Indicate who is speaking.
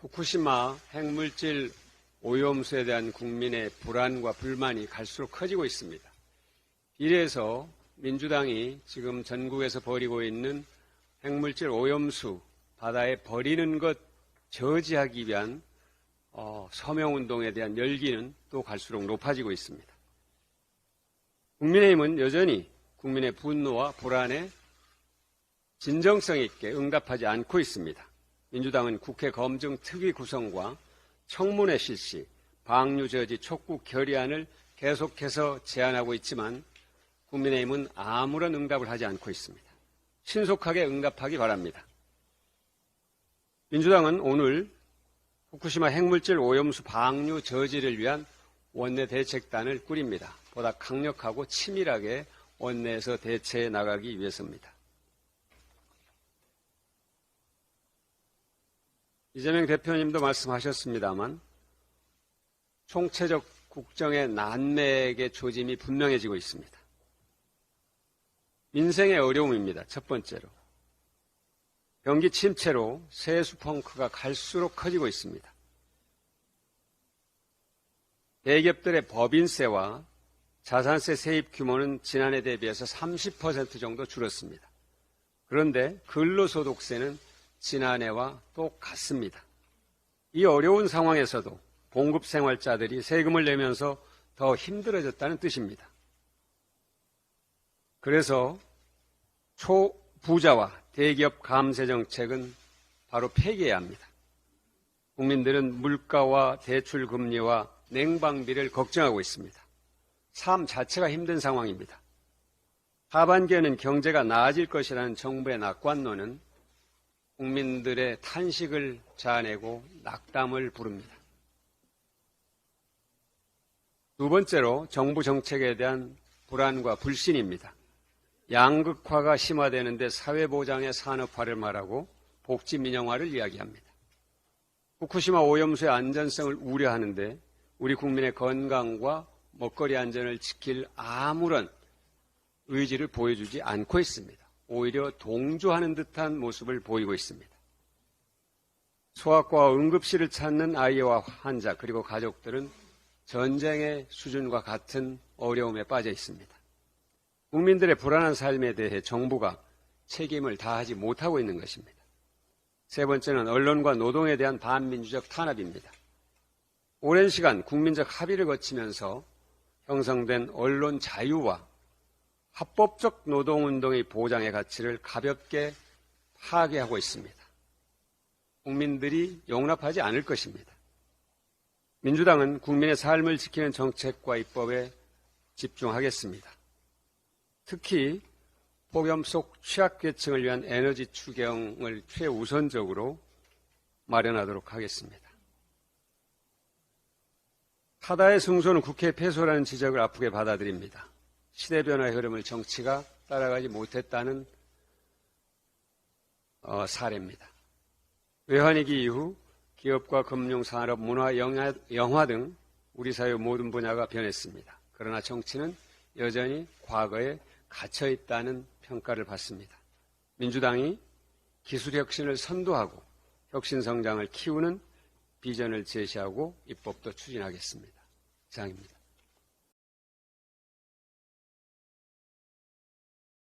Speaker 1: 후쿠시마 핵물질 오염수에 대한 국민의 불안과 불만이 갈수록 커지고 있습니다. 이래서 민주당이 지금 전국에서 벌이고 있는 핵물질 오염수 바다에 버리는 것 저지하기 위한 서명운동에 대한 열기는 또 갈수록 높아지고 있습니다. 국민의힘은 여전히 국민의 분노와 불안에 진정성 있게 응답하지 않고 있습니다. 민주당은 국회 검증특위 구성과 청문회 실시, 방류 저지 촉구 결의안을 계속해서 제안하고 있지만 국민의힘은 아무런 응답을 하지 않고 있습니다. 신속하게 응답하기 바랍니다. 민주당은 오늘 후쿠시마 핵물질 오염수 방류 저지를 위한 원내 대책단을 꾸립니다. 보다 강력하고 치밀하게 원내에서 대처해 나가기 위해서입니다. 이재명 대표님도 말씀하셨습니다만 총체적 국정의 난맥의 조짐이 분명해지고 있습니다. 민생의 어려움입니다. 첫 번째로. 경기 침체로 세수 펑크가 갈수록 커지고 있습니다. 대기업들의 법인세와 자산세 세입 규모는 지난해 대비해서 30% 정도 줄었습니다. 그런데 근로소득세는 지난해와 똑같습니다. 이 어려운 상황에서도 봉급생활자들이 세금을 내면서 더 힘들어졌다는 뜻입니다. 그래서 초부자와 대기업 감세 정책은 바로 폐기해야 합니다. 국민들은 물가와 대출 금리와 냉방비를 걱정하고 있습니다. 삶 자체가 힘든 상황입니다. 하반기에는 경제가 나아질 것이라는 정부의 낙관론은 국민들의 탄식을 자아내고 낙담을 부릅니다. 두 번째로 정부 정책에 대한 불안과 불신입니다. 양극화가 심화되는데 사회보장의 산업화를 말하고 복지민영화를 이야기합니다. 후쿠시마 오염수의 안전성을 우려하는데 우리 국민의 건강과 먹거리 안전을 지킬 아무런 의지를 보여주지 않고 있습니다. 오히려 동조하는 듯한 모습을 보이고 있습니다. 소아과 응급실을 찾는 아이와 환자 그리고 가족들은 전쟁의 수준과 같은 어려움에 빠져 있습니다. 국민들의 불안한 삶에 대해 정부가 책임을 다하지 못하고 있는 것입니다. 세 번째는 언론과 노동에 대한 반민주적 탄압입니다. 오랜 시간 국민적 합의를 거치면서 형성된 언론 자유와 합법적 노동운동의 보장의 가치를 가볍게 파괴하고 있습니다. 국민들이 용납하지 않을 것입니다. 민주당은 국민의 삶을 지키는 정책과 입법에 집중하겠습니다. 특히 폭염 속 취약계층을 위한 에너지 추경을 최우선적으로 마련하도록 하겠습니다. 타다의 승소는 국회 패소라는 지적을 아프게 받아들입니다. 시대 변화의 흐름을 정치가 따라가지 못했다는 사례입니다. 외환위기 이후 기업과 금융, 산업, 문화, 영화 등 우리 사회 모든 분야가 변했습니다. 그러나 정치는 여전히 과거에 갇혀있다는 평가를 받습니다. 민주당이 기술혁신을 선도하고 혁신성장을 키우는 비전을 제시하고 입법도 추진하겠습니다. 이상입니다.